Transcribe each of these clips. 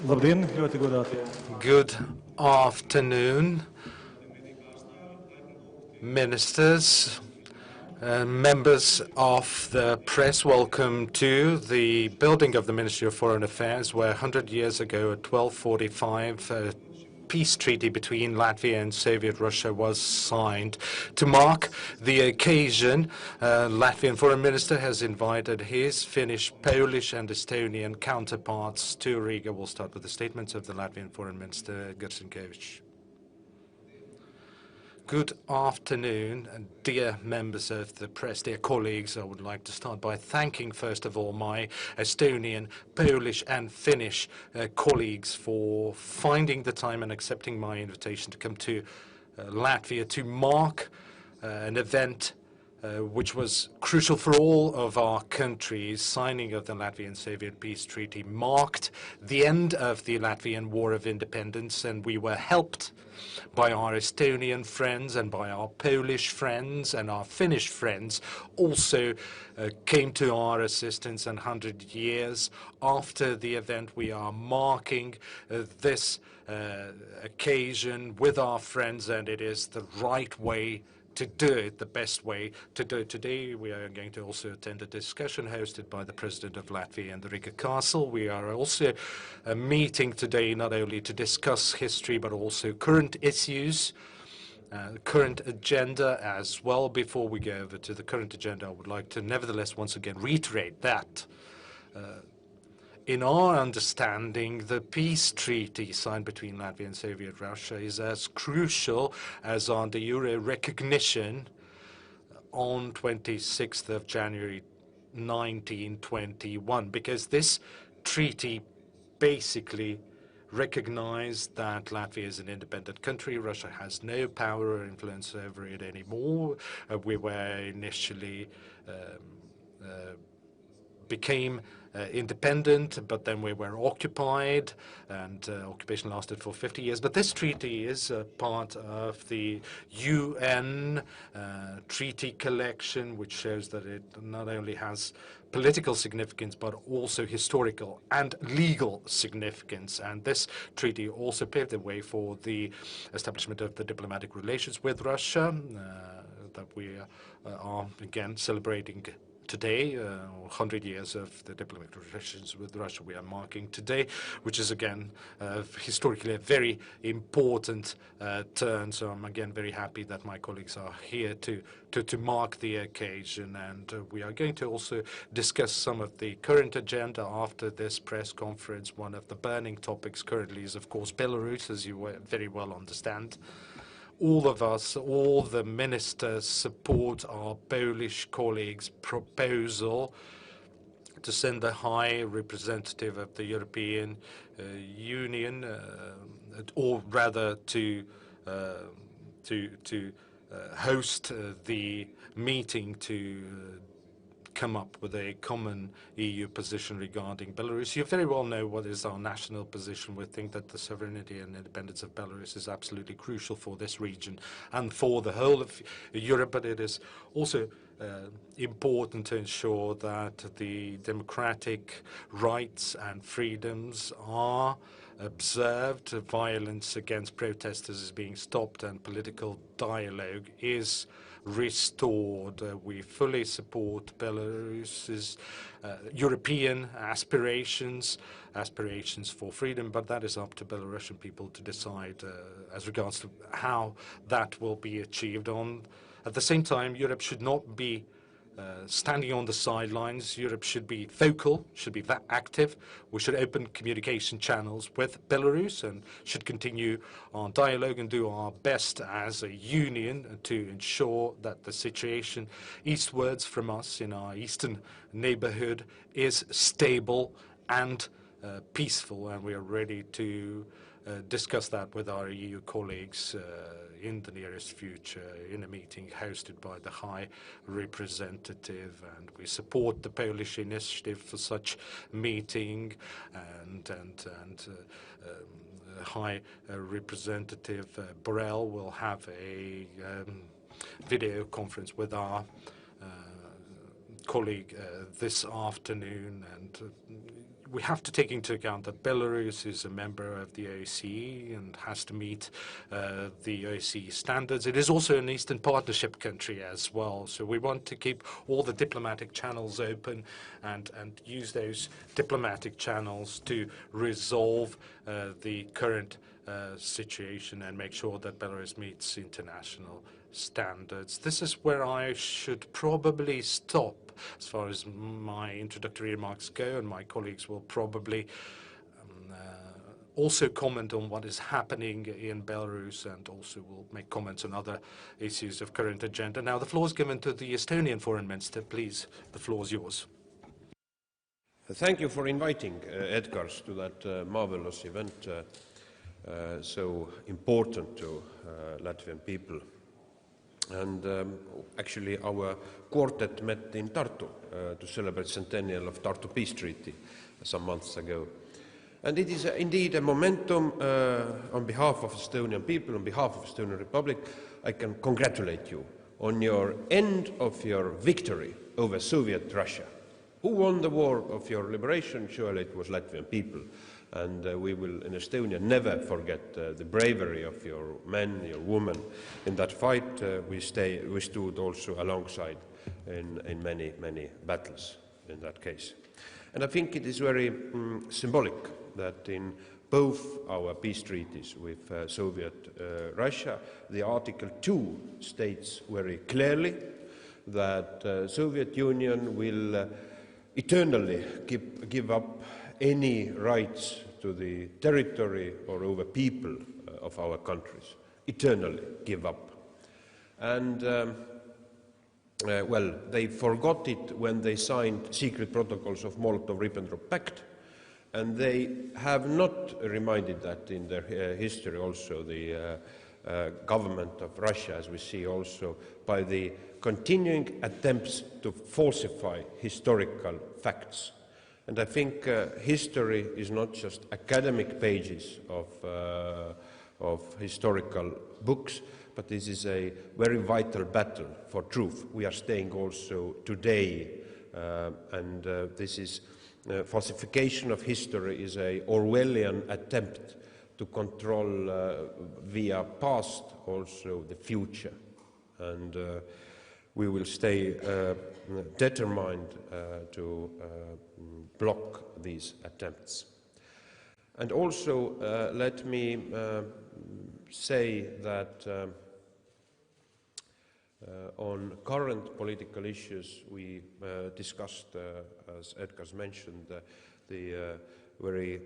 Labdien, ļoti godātie. Good afternoon, ministers, members of the press. Welcome to the building of the Ministry of Foreign Affairs, where 100 years ago at 1245, a peace treaty between Latvia and Soviet Russia was signed. To mark the occasion, Latvian Foreign Minister has invited his Finnish, Polish and Estonian counterparts to Riga. We'll start with the statements of the Latvian Foreign Minister, Edgars Rinkēvičs. Good afternoon, dear members of the press, dear colleagues. I would like to start by thanking, first of all, my Estonian, Polish and Finnish colleagues for finding the time and accepting my invitation to come to Latvia to mark an event which was crucial for all of our countries. Signing of the Latvian-Soviet Peace Treaty marked the end of the Latvian War of Independence, and we were helped by our Estonian friends and by our Polish friends, and our Finnish friends also came to our assistance. And 100 years after the event, we are marking this occasion with our friends, and it is the right way to do it, the best way to do it. Today, we are going to also attend a discussion hosted by the President of Latvia in the Riga Castle. We are also meeting today not only to discuss history, but also current issues, current agenda as well. Before we go over to the current agenda, I would like to nevertheless once again reiterate that in our understanding, the peace treaty signed between Latvia and Soviet Russia is as crucial as our de jure recognition on 26th of January 1921, because this treaty basically recognized that Latvia is an independent country. Russia has no power or influence over it anymore. We were initially became independent, but then we were occupied, and occupation lasted for 50 years. But this treaty is a part of the UN treaty collection, which shows that it not only has political significance, but also historical and legal significance. And this treaty also paved the way for the establishment of the diplomatic relations with Russia that we are again celebrating today. 100 years of the diplomatic relations with Russia we are marking today, which is again historically a very important turn. So I'm again very happy that my colleagues are here to mark the occasion, and we are going to also discuss some of the current agenda after this press conference. One of the burning topics currently is, of course, Belarus, as you very well understand. All of us, all the ministers, support our Polish colleagues' proposal to send the High Representative of the European Union, or rather to host the meeting to come up with a common EU position regarding Belarus. You very well know what is our national position. We think that the sovereignty and independence of Belarus is absolutely crucial for this region and for the whole of Europe, but it is also important to ensure that the democratic rights and freedoms are observed, violence against protesters is being stopped, and political dialogue is restored. We fully support Belarus's European aspirations for freedom, but that is up to Belarusian people to decide as regards to how that will be achieved. At the same time, Europe should not be standing on the sidelines. Europe should be vocal, should be active. We should open communication channels with Belarus and should continue our dialogue and do our best as a union to ensure that the situation eastwards from us in our eastern neighborhood is stable and peaceful, and we are ready to discuss that with our EU colleagues in the nearest future in a meeting hosted by the High Representative, and we support the Polish initiative for such meeting, and High Representative Borrell will have a video conference with our colleague this afternoon, and we have to take into account that Belarus is a member of the OSCE and has to meet the OSCE standards. It is also an Eastern Partnership country as well, so we want to keep all the diplomatic channels open and use those diplomatic channels to resolve the current situation and make sure that Belarus meets international standards. This is where I should probably stop as far as my introductory remarks go, and my colleagues will probably also comment on what is happening in Belarus, and also will make comments on other issues of current agenda. Now the floor is given to the Estonian Foreign Minister. Please, the floor is yours. Thank you for inviting Edgars to that marvelous event, so important to Latvian people. And actually our quartet met in Tartu to celebrate centennial of Tartu Peace Treaty some months ago. And it is indeed a momentum on behalf of Estonian people, on behalf of Estonian Republic. I can congratulate you on your end of your victory over Soviet Russia. Who won the war of your liberation? Surely it was Latvian people. And we will, in Estonia, never forget the bravery of your men, your women in that fight. We stood also alongside in many, many battles in that case. And I think it is very symbolic that in both our peace treaties with Soviet Russia, the Article 2 states very clearly that Soviet Union will eternally give up any rights to the territory or over people of our countries, eternally give up. And, well, they forgot it when they signed secret protocols of Molotov-Ribbentrop Pact, and they have not reminded that in their history also, the government of Russia, as we see also, by the continuing attempts to falsify historical facts. And I think history is not just academic pages of historical books, but this is a very vital battle for truth. We are staying also today, and this is falsification of history is a Orwellian attempt to control via past also the future. And we will stay determined to block these attempts. And also let me say that on current political issues we discussed, as Edgars mentioned, the very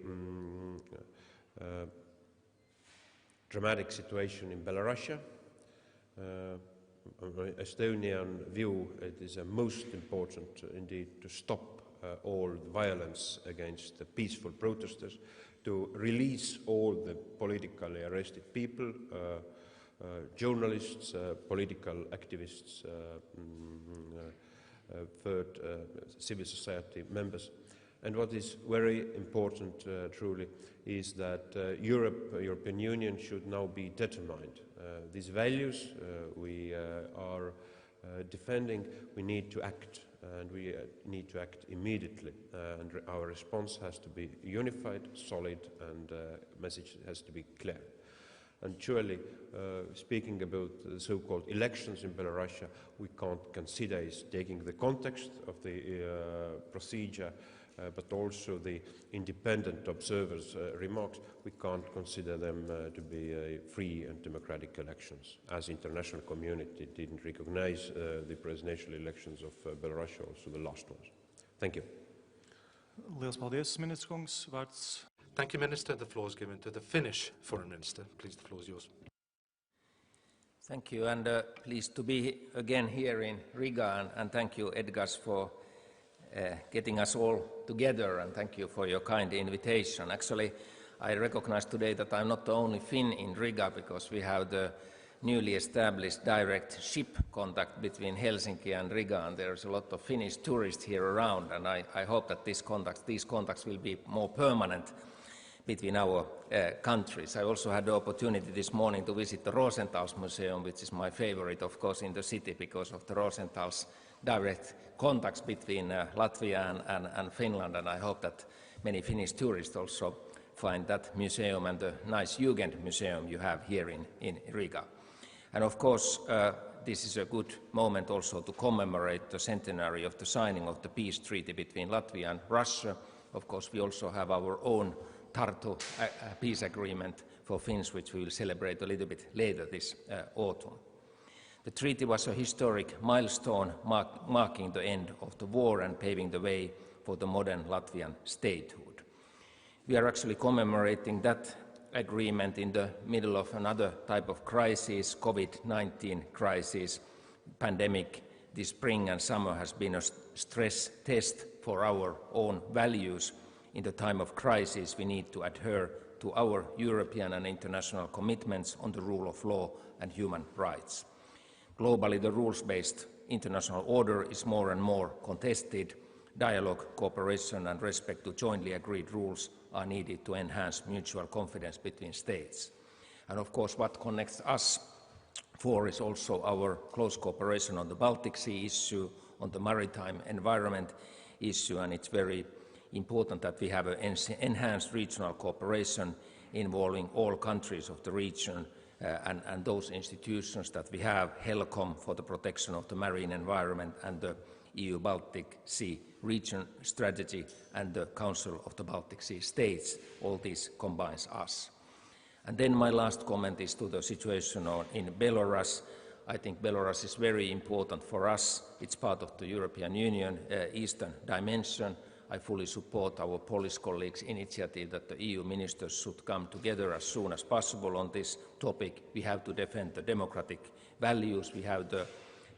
dramatic situation in Belarus. Estonian view, it is most important indeed to stop all violence against the peaceful protesters, to release all the politically arrested people, journalists, political activists, civil society members. And what is very important, truly, is that European Union should now be determined. These values we are defending, we need to act, and we need to act immediately. And our response has to be unified, solid, and message has to be clear. And surely, speaking about the so-called elections in Belarus, we can't consider as taking the context of the procedure, but also the independent observers' remarks, we can't consider them to be free and democratic elections, as international community didn't recognize the presidential elections of Belarus, also the last ones. Thank you. Thank you, Minister. The floor is given to the Finnish Foreign Minister. Please, the floor is yours. Thank you, and pleased to be again here in Riga, and thank you, Edgars, for getting us all together, and thank you for your kind invitation. Actually, I recognize today that I'm not the only Finn in Riga, because we have the newly established direct ship contact between Helsinki and Riga, and there's a lot of Finnish tourists here around, and I hope that these contacts will be more permanent between our countries. I also had the opportunity this morning to visit the Rosenthals Museum, which is my favorite, of course, in the city because of the Rosenthals direct contacts between Latvia and Finland, and I hope that many Finnish tourists also find that museum and the nice Jugend museum you have here in Riga. And of course, this is a good moment also to commemorate the centenary of the signing of the peace treaty between Latvia and Russia. Of course, we also have our own Tartu peace agreement for Finns, which we will celebrate a little bit later this autumn. The treaty was a historic milestone marking the end of the war and paving the way for the modern Latvian statehood. We are actually commemorating that agreement in the middle of another type of crisis, COVID-19 crisis, pandemic. This spring and summer has been a stress test for our own values. In the time of crisis, we need to adhere to our European and international commitments on the rule of law and human rights. Globally, the rules-based international order is more and more contested. Dialogue, cooperation and respect to jointly agreed rules are needed to enhance mutual confidence between states. And of course, what connects us four is also our close cooperation on the Baltic Sea issue, on the maritime environment issue, and it's very important that we have an enhanced regional cooperation involving all countries of the region and those institutions that we have, HELCOM for the protection of the marine environment and the EU Baltic Sea region strategy and the Council of the Baltic Sea States. All this combines us. And then my last comment is to the situation in Belarus. I think Belarus is very important for us. It's part of the European Union Eastern dimension. I fully support our Polish colleagues' initiative that the EU ministers should come together as soon as possible on this topic. We have to defend the democratic values. We have to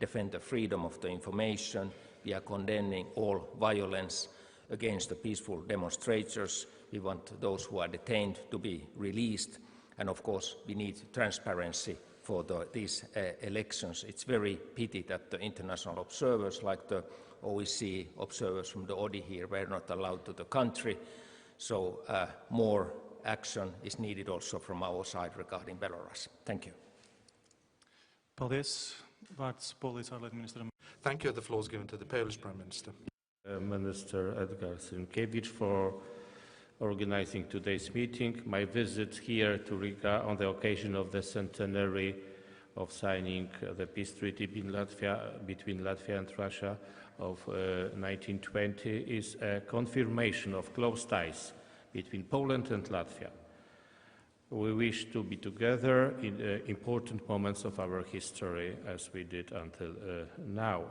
defend the freedom of the information. We are condemning all violence against the peaceful demonstrators. We want those who are detained to be released. And of course, we need transparency for these elections. It's very pity that the international observers, like the OEC observers from the ODI here, were not allowed to the country. So more action is needed also from our side regarding Belarus. Thank you. Paldies. Vārds Polijas ārlietu ministram. Thank you. The floor is given to the Polish Prime Minister. Minister Edgars Rinkēvičs for organizing today's meeting. My visit here to Riga on the occasion of the centenary of signing the peace treaty between Latvia and Russia of 1920 is a confirmation of close ties between Poland and Latvia. We wish to be together in important moments of our history, as we did until now.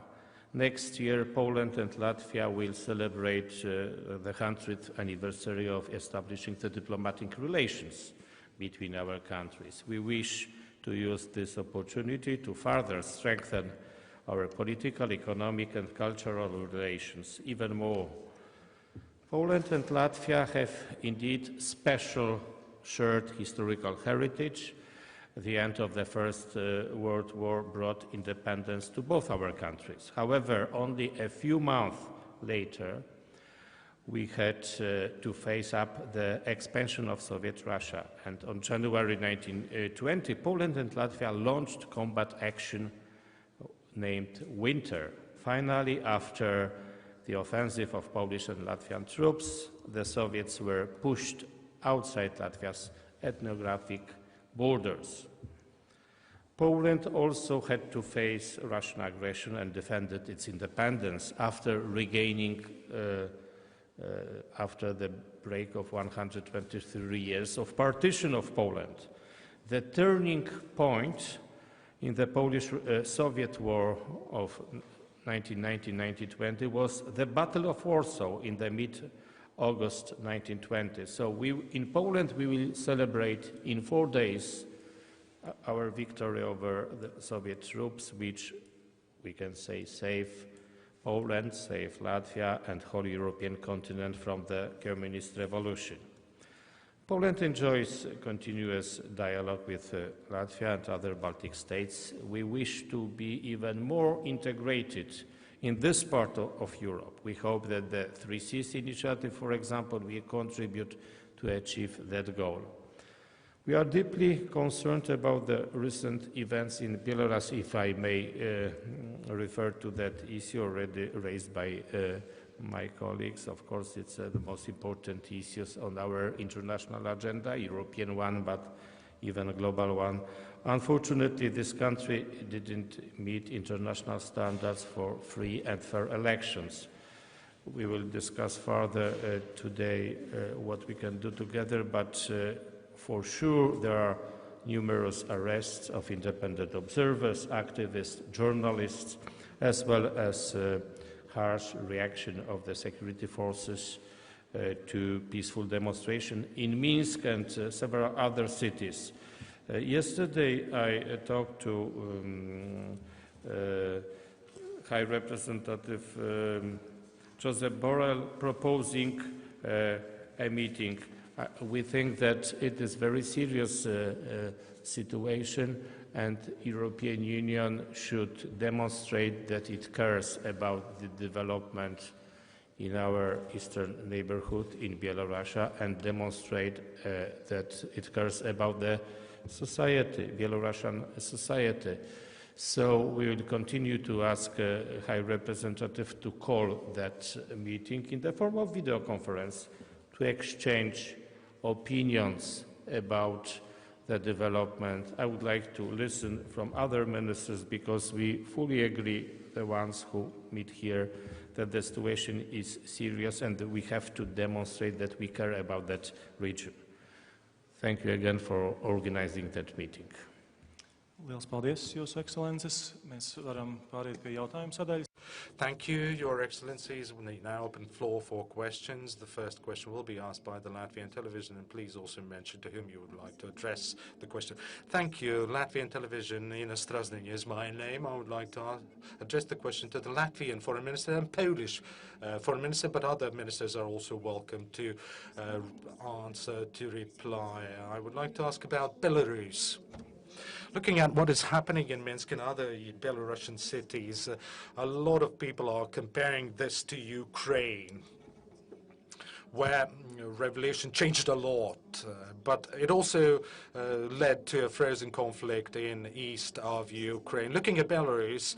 Next year, Poland and Latvia will celebrate the 100th anniversary of establishing the diplomatic relations between our countries. We wish to use this opportunity to further strengthen our political, economic and cultural relations even more. Poland and Latvia have indeed special shared historical heritage. The end of the First World War brought independence to both our countries. However, only a few months later, we had to face up the expansion of Soviet Russia. And on January 1920, Poland and Latvia launched combat action named Winter. Finally, after the offensive of Polish and Latvian troops, the Soviets were pushed outside Latvia's ethnographic borders. Poland also had to face Russian aggression and defended its independence after regaining, after the break of 123 years of partition of Poland. The turning point in the Polish-Soviet War of 1919-1920 was the Battle of Warsaw in the mid-August 1920. So in Poland we will celebrate in 4 days our victory over the Soviet troops, which we can say saved Poland, saved Latvia and whole European continent from the communist revolution. Poland enjoys continuous dialogue with Latvia and other Baltic states. We wish to be even more integrated in this part of Europe. We hope that the 3 Seas initiative, for example, will contribute to achieve that goal. We are deeply concerned about the recent events in Belarus, if I may refer to that issue already raised by my colleagues. Of course, it's the most important issues on our international agenda, European one, but even a global one. Unfortunately, this country didn't meet international standards for free and fair elections. We will discuss further today what we can do together, but for sure there are numerous arrests of independent observers, activists, journalists, as well as harsh reaction of the security forces to peaceful demonstration in Minsk and several other cities. Yesterday I talked to High Representative Josep Borrell proposing a meeting. We think that it is a very serious situation, and European Union should demonstrate that it cares about the development in our eastern neighborhood in Belarus, and demonstrate that it cares about the society, Belarusian society. So we will continue to ask High Representative to call that meeting in the form of video conference to exchange opinions about the development. I would like to listen from other ministers, because we fully agree, the ones who meet here, that the situation is serious and that we have to demonstrate that we care about that region. Thank you again for organizing that meeting. Liels paldies, Jūsu Ekscelences. Mēs varam pāriet pie jautājumu sadaļas. Thank you, Your Excellencies. We now open floor for questions. The first question will be asked by the Latvian television, and please also mention to whom you would like to address the question. Thank you. Latvian television, Ina Strasniņa is my name. I would like to address the question to the Latvian Foreign Minister and Polish Foreign Minister, but other ministers are also welcome to answer, to reply. I would like to ask about Belarus. Looking at what is happening in Minsk and other Belarusian cities, a lot of people are comparing this to Ukraine, where revolution changed a lot, but it also led to a frozen conflict in east of Ukraine. Looking at Belarus,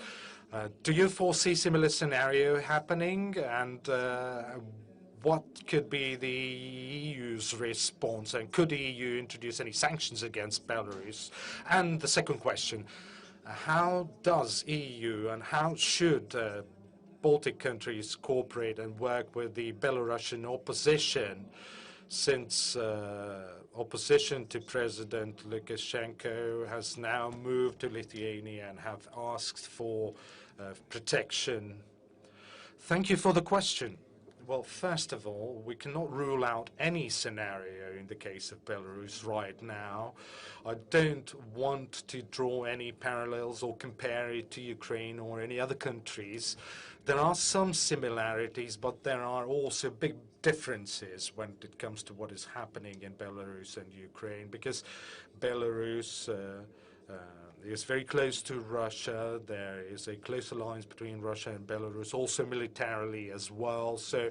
do you foresee similar scenario happening, and what could be the EU's response, and could the EU introduce any sanctions against Belarus? And the second question, how does EU and how should Baltic countries cooperate and work with the Belarusian opposition, since opposition to President Lukashenko has now moved to Lithuania and have asked for protection? Thank you for the question. Well, first of all, we cannot rule out any scenario in the case of Belarus right now. I don't want to draw any parallels or compare it to Ukraine or any other countries. There are some similarities, but there are also big differences when it comes to what is happening in Belarus and Ukraine, because Belarus is very close to Russia. There is a close alliance between Russia and Belarus, also militarily as well. So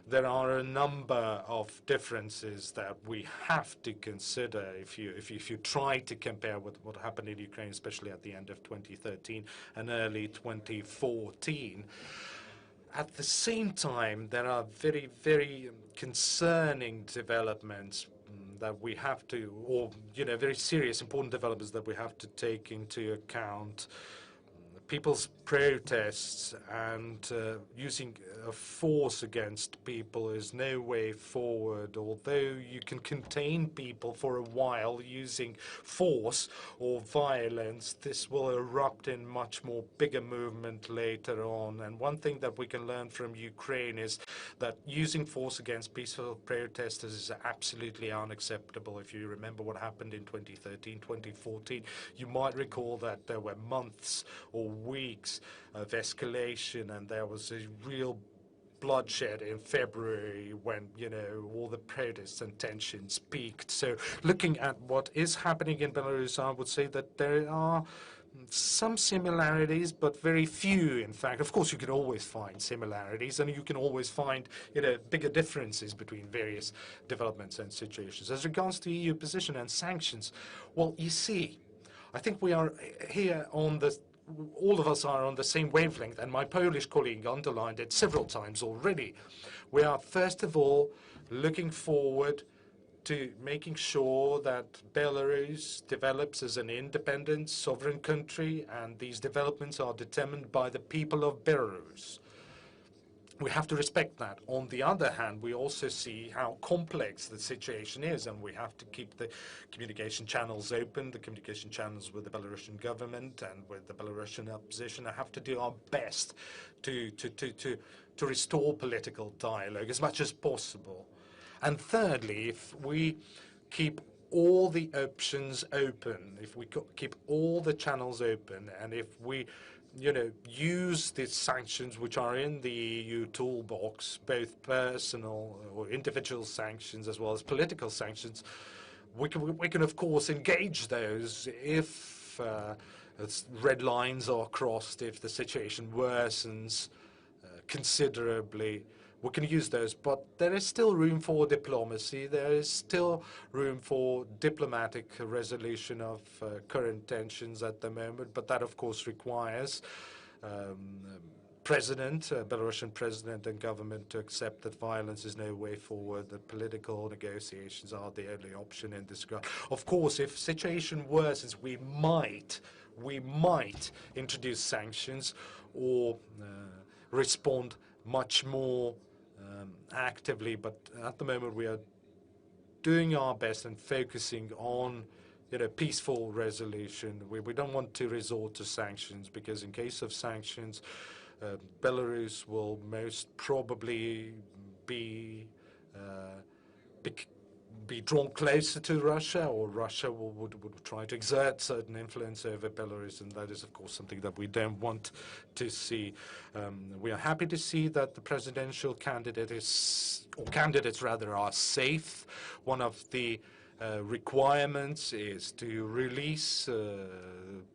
there are a number of differences that we have to consider if you try to compare with what happened in Ukraine, especially at the end of 2013 and early 2014. At the same time, there are very, very concerning developments that we have to, or, very serious, important developments that we have to take into account. People's protests and using force against people is no way forward. Although you can contain people for a while using force or violence, this will erupt in much more bigger movement later on. And one thing that we can learn from Ukraine is that using force against peaceful protesters is absolutely unacceptable. If you remember what happened in 2013, 2014, you might recall that there were months or weeks of escalation, and there was a real bloodshed in February when, all the protests and tensions peaked. So looking at what is happening in Belarus, I would say that there are some similarities, but very few, in fact. Of course, you can always find similarities, and you can always find, bigger differences between various developments and situations. As regards to EU position and sanctions, well, you see, I think we are here all of us are on the same wavelength, and my Polish colleague underlined it several times already. We are, first of all, looking forward to making sure that Belarus develops as an independent, sovereign country, and these developments are determined by the people of Belarus. We have to respect that. On the other hand, we also see how complex the situation is, and we have to keep the communication channels open, the communication channels with the Belarusian government and with the Belarusian opposition. I have to do our best to restore political dialogue as much as possible. And thirdly, if we keep all the options open, if we keep all the channels open, and if we use the sanctions which are in the EU toolbox, both personal or individual sanctions as well as political sanctions, we can of course engage those if red lines are crossed, if the situation worsens considerably. We can use those, but there is still room for diplomacy. There is still room for diplomatic resolution of current tensions at the moment, but that, of course, requires Belarusian president and government to accept that violence is no way forward, that political negotiations are the only option in this regard. Of course, if situation worsens, we might introduce sanctions or respond much more actively, but at the moment we are doing our best and focusing on peaceful resolution. We don't want to resort to sanctions, because in case of sanctions, Belarus will most probably be drawn closer to Russia, or Russia would try to exert certain influence over Belarus, and that is, of course, something that we don't want to see. We are happy to see that the presidential candidates rather, are safe. One of the requirements is to release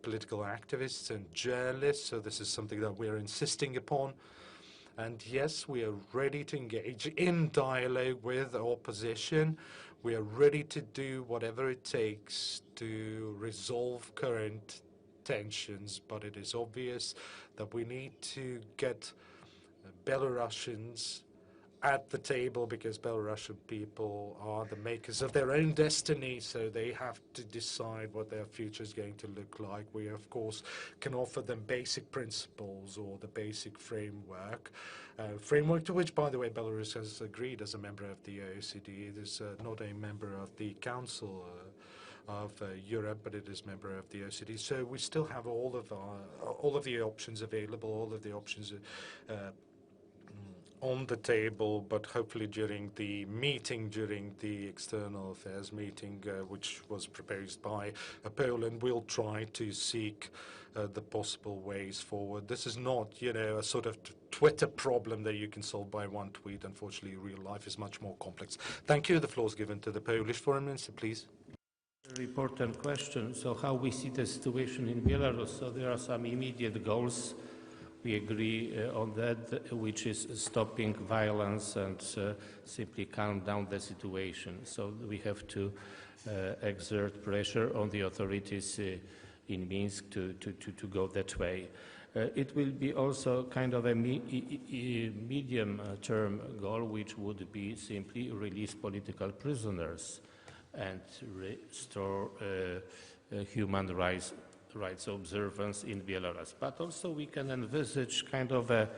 political activists and journalists, so this is something that we are insisting upon. And yes, we are ready to engage in dialogue with opposition. We are ready to do whatever it takes to resolve current tensions, but it is obvious that we need to get Belarusians at the table, because Belarusian people are the makers of their own destiny, so they have to decide what their future is going to look like. We, of course, can offer them basic principles or the basic framework, to which, by the way, Belarus has agreed as a member of the OECD. It is not a member of the Council of Europe, but it is member of the OECD. So we still have all of the options available, all of the options on the table, but hopefully during the External Affairs meeting, which was proposed by Poland, we'll try to seek the possible ways forward. This is not, a sort of Twitter problem that you can solve by one tweet. Unfortunately, real life is much more complex. Thank you. The floor is given to the Polish Foreign Minister, please. Very important question. So how we see the situation in Belarus? So there are some immediate goals. We agree on that, which is stopping violence and simply calm down the situation. So we have to exert pressure on the authorities in Minsk to go that way. It will be also kind of a medium-term goal, which would be simply release political prisoners and restore human rights observance in Belarus. But also we can envisage kind of a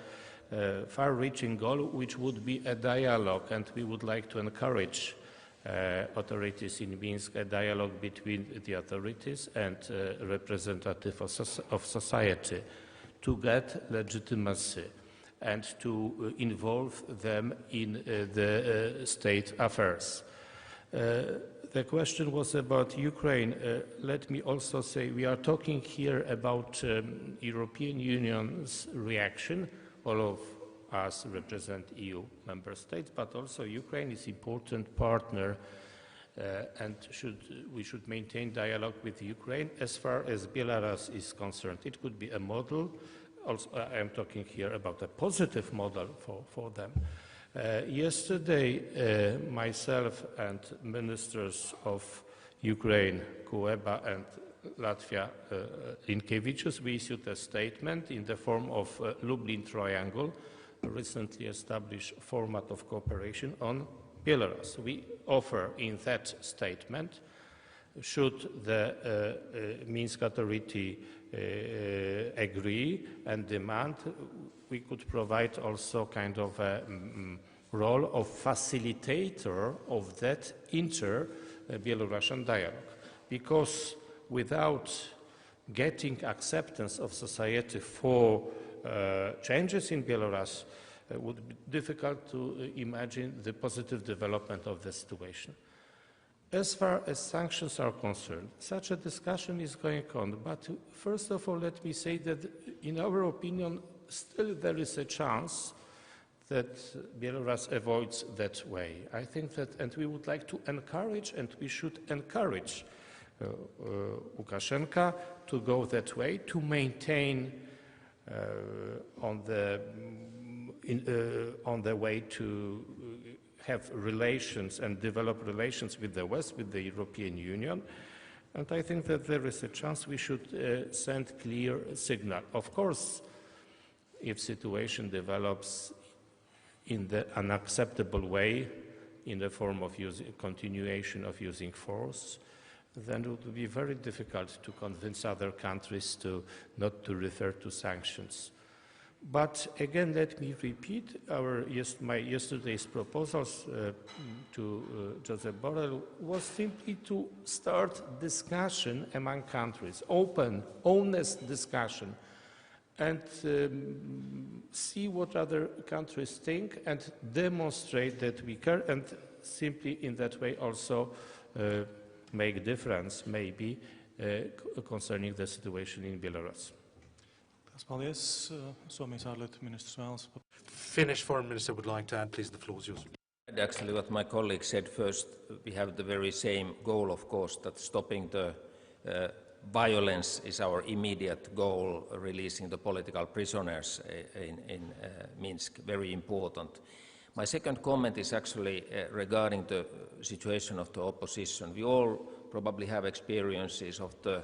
far-reaching goal, which would be a dialogue, and we would like to encourage authorities in Minsk, a dialogue between the authorities and representatives of society, to get legitimacy and to involve them in the state affairs. The question was about Ukraine. Let me also say we are talking here about European Union's reaction. All of us represent EU member states, but also Ukraine is an important partner and we should maintain dialogue with Ukraine as far as Belarus is concerned. It could be a model. Also, I am talking here about a positive model for them. Yesterday, myself and ministers of Ukraine, Kuleba and Latvia, Rinkēvičs, we issued a statement in the form of Lublin Triangle, a recently established format of cooperation on Belarus. We offer in that statement, should the Minsk authority agree and demand, we could provide also kind of a role of facilitator of that inter-Belarusian dialogue. Because without getting acceptance of society for changes in Belarus, it would be difficult to imagine the positive development of the situation. As far as sanctions are concerned, such a discussion is going on, but first of all, let me say that in our opinion, still there is a chance that Belarus avoids that way. I think that, and we would like to encourage, and we should encourage Lukashenko to go that way, to maintain on the way to have relations and develop relations with the West, with the European Union. And I think that there is a chance we should send clear signal. Of course, if situation develops in the unacceptable way, in the form of continuation of using force, then it would be very difficult to convince other countries not to refer to sanctions. But again, let me repeat my yesterday's proposals to Josep Borrell was simply to start discussion among countries, open, honest discussion, and see what other countries think and demonstrate that we care, and simply in that way also make a difference, maybe, concerning the situation in Belarus. Paldies. Somijas ārlietu ministrs vēlas. Finnish Foreign Minister would like to add, please, the floor is yours. Actually, what my colleague said first, we have the very same goal, of course, that stopping the violence is our immediate goal, releasing the political prisoners in Minsk, very important. My second comment is actually regarding the situation of the opposition. We all probably have experiences of the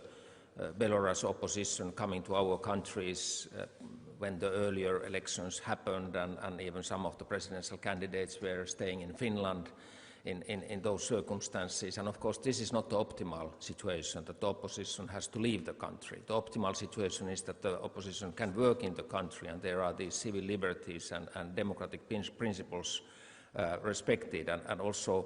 Belarus opposition coming to our countries when the earlier elections happened, and even some of the presidential candidates were staying in Finland in those circumstances. And of course, this is not the optimal situation, that the opposition has to leave the country. The optimal situation is that the opposition can work in the country, and there are these civil liberties and democratic principles respected. And also,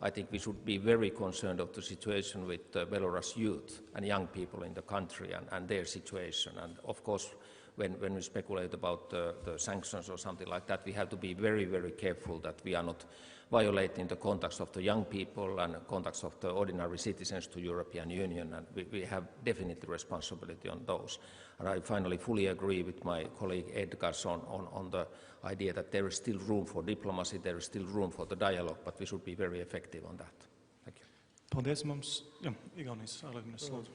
I think we should be very concerned of the situation with Belarus youth and young people in the country and their situation. And of course, when we speculate about the sanctions or something like that, we have to be very, very careful that we are not violating the contacts of the young people and contacts of the ordinary citizens to European Union, and we have definitely responsibility on those. And I finally fully agree with my colleague Edgars on the idea that there is still room for diplomacy, there is still room for the dialogue, but we should be very effective on that. Thank you. Paldies mums. Igaunijas ārlietu ministrs, lūdzu.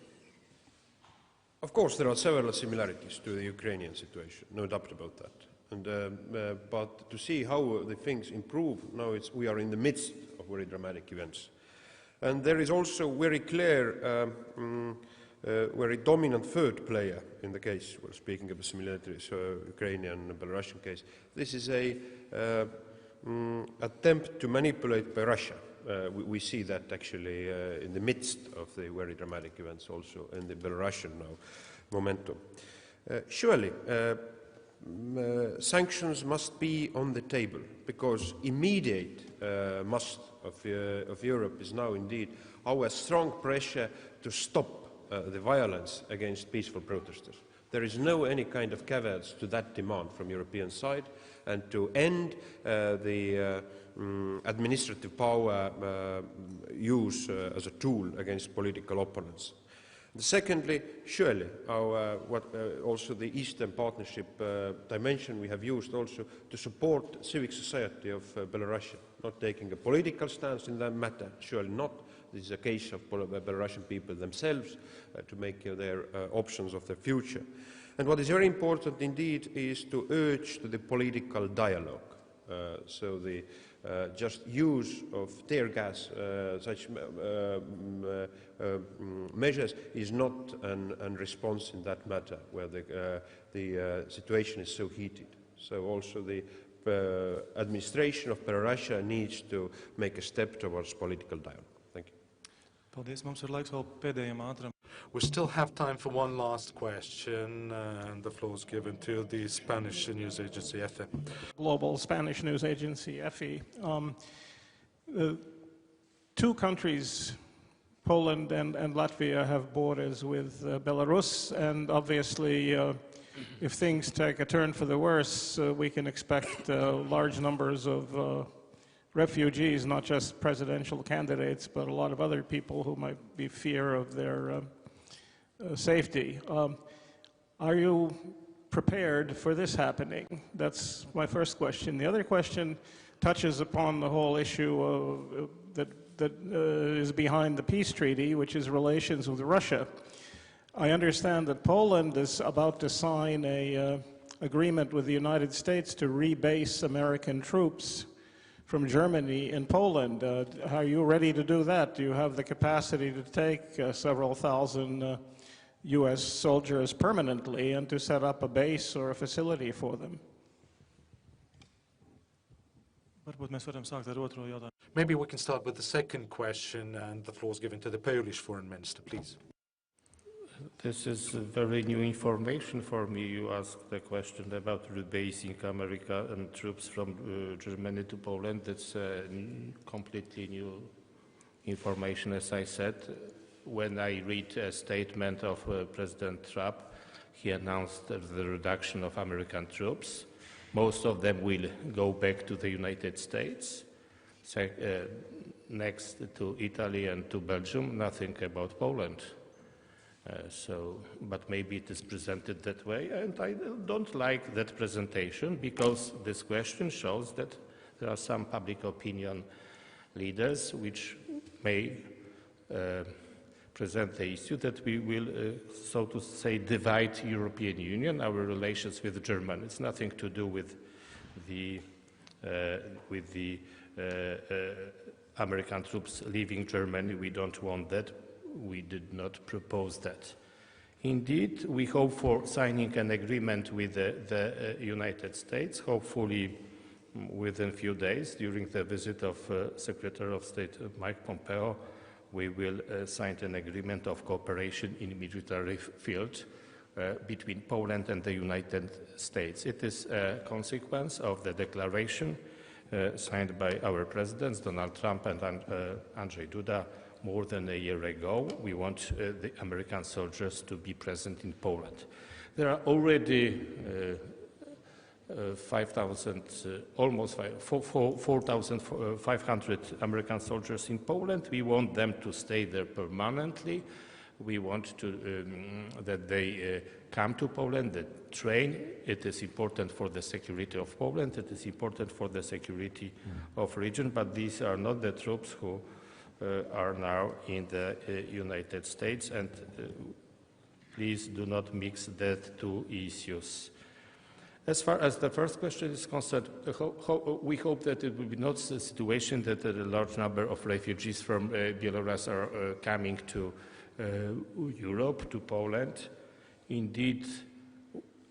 Of course, there are several similarities to the Ukrainian situation, no doubt about that. And, but to see how the things improve, now we are in the midst of very dramatic events. And there is also very clear, very dominant third player in the case. We're speaking of the similarities, Ukrainian and Belarusian case. This is an attempt to manipulate by Russia. We see that actually in the midst of the very dramatic events also in the Belarusian now momentum. Surely, sanctions must be on the table, because immediate must of Europe is now indeed our strong pressure to stop the violence against peaceful protesters. There is no any kind of caveats to that demand from European side, and to end the administrative power use as a tool against political opponents. Secondly, surely also the Eastern Partnership dimension we have used also to support civic society of Belarus, not taking a political stance in that matter, surely not, This is a case of Belarusian people themselves to make their options of their future. And what is very important indeed is to urge to the political dialogue. So the just use of tear gas, such measures is not a response in that matter, where the situation is so heated. So also the administration of Belarus needs to make a step towards political dialogue. Thank you. Paldies. Mums ir laiks vēl pēdējiem ātram. We still have time for one last question, and the floor is given to the Spanish news agency, EFE. Global Spanish news agency, EFE. Two countries, Poland and Latvia, have borders with Belarus, and obviously if things take a turn for the worse, we can expect large numbers of refugees, not just presidential candidates, but a lot of other people who might be fear of their safety. Are you prepared for this happening? That's my first question. The other question touches upon the whole issue that is behind the peace treaty, which is relations with Russia. I understand that Poland is about to sign an agreement with the United States to rebase American troops from Germany in Poland. Are you ready to do that? Do you have the capacity to take several thousand U.S. soldiers permanently and to set up a base or a facility for them? Maybe we can start with the second question, and the floor is given to the Polish Foreign Minister, please. This is very new information for me. You asked the question about rebasing American troops from Germany to Poland. That's completely new information, as I said. When I read a statement of President Trump, he announced the reduction of American troops. Most of them will go back to the United States, next to Italy and to Belgium, nothing about Poland. But maybe it is presented that way, and I don't like that presentation, because this question shows that there are some public opinion leaders which may present the issue that we will, so to say, divide European Union, our relations with Germany. It's nothing to do with the American troops leaving Germany. We don't want that. We did not propose that. Indeed, we hope for signing an agreement with the United States, hopefully within a few days. During the visit of Secretary of State Mike Pompeo, we will sign an agreement of cooperation in military field between Poland and the United States. It is a consequence of the declaration signed by our presidents, Donald Trump and Andrzej Duda, more than a year ago. We want the American soldiers to be present in Poland. There are already 4,500 American soldiers in Poland. We want them to stay there permanently. We want that they come to Poland, that train. It is important for the security of Poland. It is important for the security of region. But these are not the troops who are now in the United States, and please do not mix that two issues. As far as the first question is concerned, we hope that it will be not a situation that a large number of refugees from Belarus are coming to Europe, to Poland. Indeed,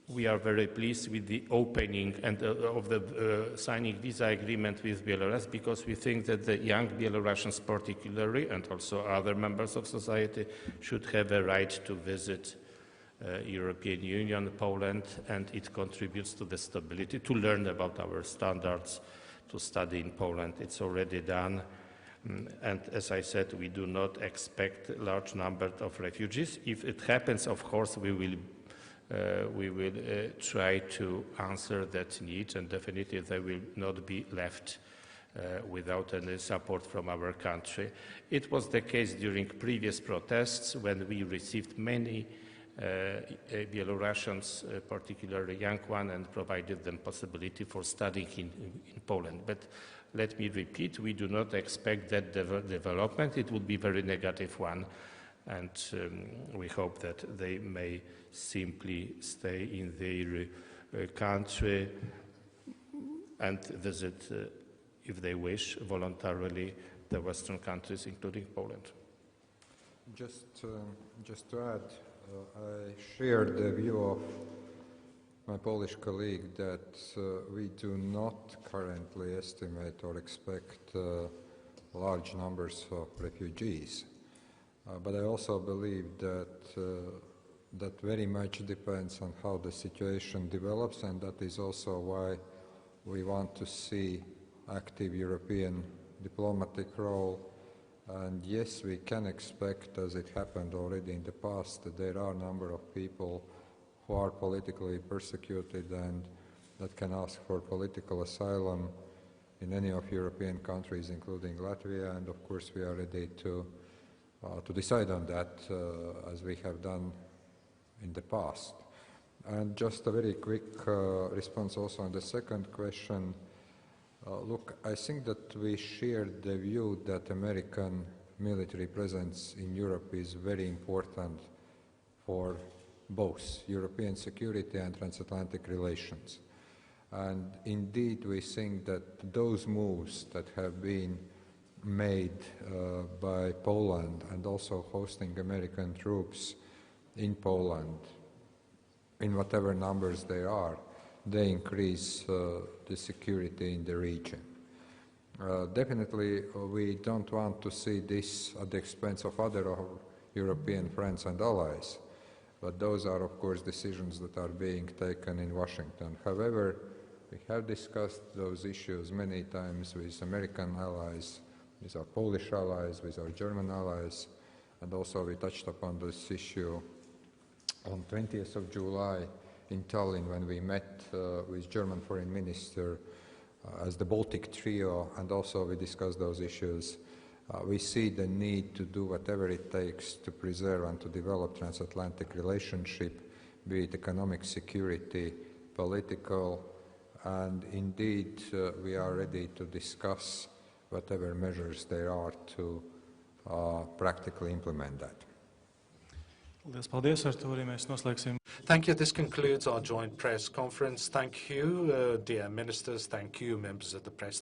we are very pleased with the opening and of the signing visa agreement with Belarus, because we think that the young Belarusians particularly, and also other members of society, should have a right to visit European Union, Poland, and it contributes to the stability, to learn about our standards, to study in Poland. It's already done. And as I said, we do not expect a large number of refugees. If it happens, of course, we will try to answer that need, and definitely they will not be left without any support from our country. It was the case during previous protests, when we received many Belarusians, particularly young ones, and provided them possibility for studying in Poland. But let me repeat, we do not expect that development. It would be a very negative one, and we hope that they may simply stay in their country and visit, if they wish, voluntarily the Western countries, including Poland. Just to add, I share the view of my Polish colleague that we do not currently estimate or expect large numbers of refugees. But I also believe that that very much depends on how the situation develops, and that is also why we want to see active European diplomatic role. And yes, we can expect, as it happened already in the past, that there are a number of people who are politically persecuted and that can ask for political asylum in any of European countries, including Latvia. And of course, we are ready to decide on that, as we have done in the past. And just a very quick response also on the second question. Look, I think that we share the view that American military presence in Europe is very important for both European security and transatlantic relations. And indeed, we think that those moves that have been made by Poland and also hosting American troops in Poland, in whatever numbers they are, they increase the security in the region. Definitely, we don't want to see this at the expense of other European friends and allies, but those are, of course, decisions that are being taken in Washington. However, we have discussed those issues many times with American allies, with our Polish allies, with our German allies, and also we touched upon this issue on 20th of July in Tallinn when we met with German Foreign Minister as the Baltic Trio, and also we discussed those issues. We see the need to do whatever it takes to preserve and to develop transatlantic relationship, be it economic security, political, and indeed we are ready to discuss whatever measures there are to practically implement that. Lielas paldies, ar to arī mēs noslēgsim. Thank you. This concludes our joint press conference. Thank you, dear ministers. Thank you, members of the press.